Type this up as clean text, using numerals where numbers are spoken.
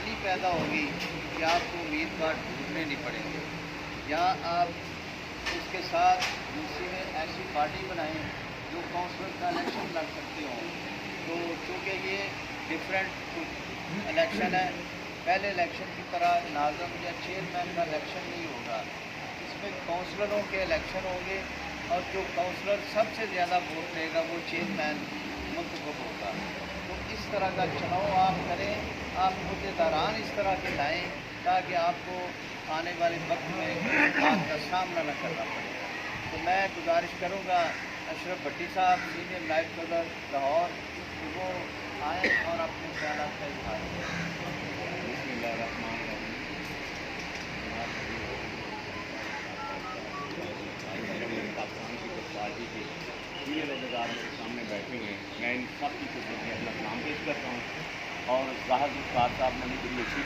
आसानी पैदा होगी कि आपको उम्मीदवार ढूंढने नहीं पड़ेंगे, या आप इसके साथ दूसरी में ऐसी पार्टी बनाएं जो काउंसलर का इलेक्शन लड़ सकते हों। तो चूँकि ये डिफरेंट इलेक्शन है, पहले इलेक्शन की तरह नाज़म या चेयरमैन का इलेक्शन नहीं होगा, इसमें काउंसलरों के इलेक्शन होंगे और जो काउंसलर सबसे ज़्यादा वोट लेगा वो चेयरमैन मुंतखब होगा। तो इस तरह का चुनाव आप करें, आप मुद्देदारान इस तरह के लाएँ ताकि आपको आने वाले वक्त में बात का सामना न करना पड़े। तो मैं गुजारिश करूँगा अशरफ भट्टी साहब सीनियर नायब सदर लाहौर, कि वो आएँ और अपने ख्यालात का इजहार करें। पाकिस्तान पीपल्स पार्टी के सीनियर अहदेदार मेरे सामने बैठे हैं। मैं इन सब की खिदमत में अपना सलाम पेश करता हूँ और ज़ाहिर साहब ने मुझे